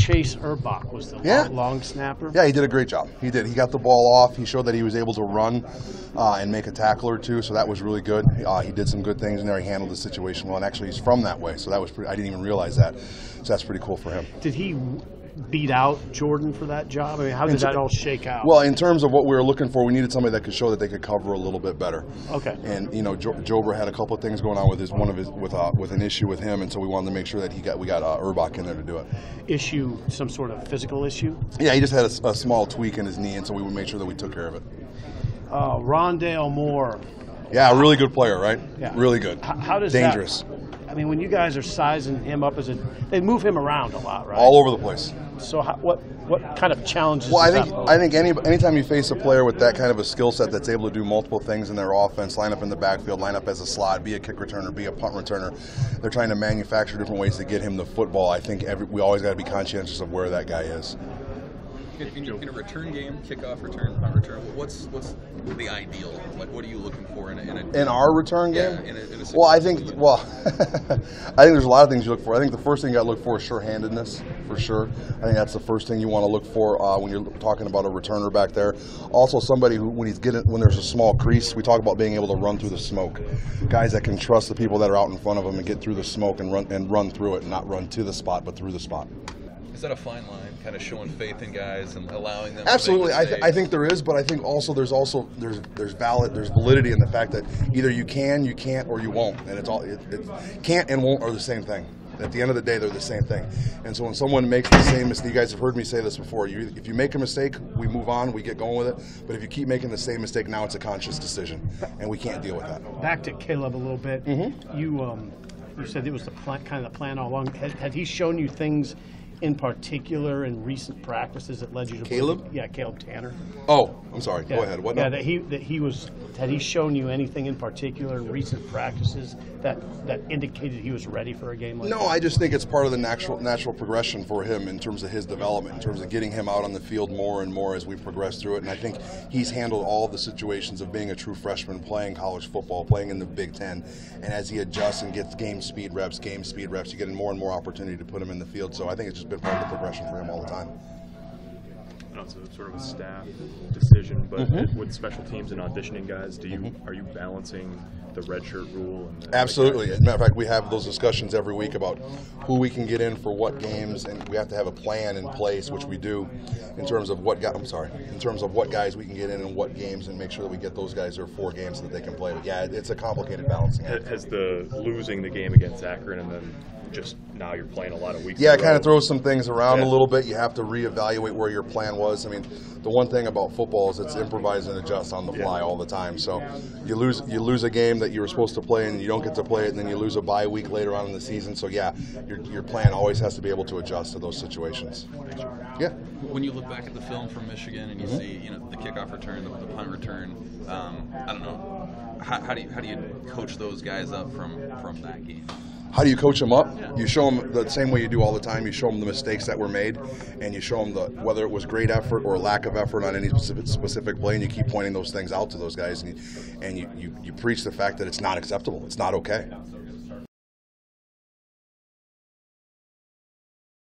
Chase Urbach was the long snapper. Yeah, he did a great job. He did. He got the ball off. He showed that he was able to run and make a tackle or two, so that was really good. He did some good things in there. He handled the situation well, and actually he's from that way, so that was I didn't even realize that. So that's pretty cool for him. Did he beat out Jordan for that job? I mean, how did that all shake out? Well, in terms of what we were looking for, we needed somebody that could show that they could cover a little bit better. Okay. And Jover had a couple of things going on with with an issue with him, and so we wanted to make sure that we got Urbach in there to do it. Issue, some sort of physical issue? Yeah, he just had a small tweak in his knee, and so we would make sure that we took care of it. Rondale Moore. Yeah, a really good player, right? Yeah. Really good. How does dangerous? I mean, when you guys are sizing him up they move him around a lot, right? All over the place. So what kind of challenges? Well, I think anytime you face a player with that kind of a skill set that's able to do multiple things in their offense, line up in the backfield, line up as a slot, be a kick returner, be a punt returner, they're trying to manufacture different ways to get him the football. I think we always got to be conscientious of where that guy is. In a return game, kickoff return, punt return, what's the ideal? Like, what are you looking for in our return game? Yeah, in a well, I think there's a lot of things you look for. I think the first thing you got to look for is sure-handedness, for sure. I think that's the first thing you want to look for when you're talking about a returner back there. Also, somebody who, when there's a small crease, we talk about being able to run through the smoke. Guys that can trust the people that are out in front of them and get through the smoke and run through it, and not run to the spot, but through the spot. Is that a fine line, kind of showing faith in guys and allowing them? Absolutely, I think there is, but I think there's validity in the fact that either you can't, or you won't, and it can't and won't are the same thing. At the end of the day, they're the same thing. And so when someone makes the same mistake, you guys have heard me say this before, if you make a mistake, we move on, we get going with it. But if you keep making the same mistake, now it's a conscious decision, and we can't deal with that. Back to Caleb a little bit. Mm-hmm. You said it was the plan all along. Had he shown you things in particular in recent practices that led you to Caleb? Caleb Tanner. Oh, I'm sorry. Go ahead. What? Yeah, had he shown you anything in particular in recent practices that indicated he was ready for a game like that? No, I just think it's part of the natural progression for him in terms of his development, in terms of getting him out on the field more and more as we progress through it. And I think he's handled all of the situations of being a true freshman, playing college football, playing in the Big Ten. And as he adjusts and gets game speed reps, you get more and more opportunity to put him in the field. So I think it's just been part of the progression for him all the time. I know it's sort of a staff decision, but with special teams and auditioning guys, are you balancing the redshirt rule? Absolutely. As a matter of fact, we have those discussions every week about who we can get in for what games, and we have to have a plan in place, which we do, in terms of what guys we can get in what games, and make sure that we get those guys their 4 games so that they can play. But yeah, it's a complicated balancing act. Has the losing the game against Akron and then just now you're playing a lot of weeks. Yeah, it kind of throws some things around a little bit. You have to reevaluate where your plan was. I mean, the one thing about football is it's improvise and adjust on the fly all the time. So you lose a game that you were supposed to play and you don't get to play it, and then you lose a bye week later on in the season. So yeah, your plan always has to be able to adjust to those situations. Yeah. When you look back at the film from Michigan and you see the kickoff return, the punt return, I don't know, how do you coach those guys up from that game? How do you coach them up? You show them the same way you do all the time. You show them the mistakes that were made, and you show them whether it was great effort or lack of effort on any specific play, and you keep pointing those things out to those guys, and you preach the fact that it's not acceptable. It's not okay.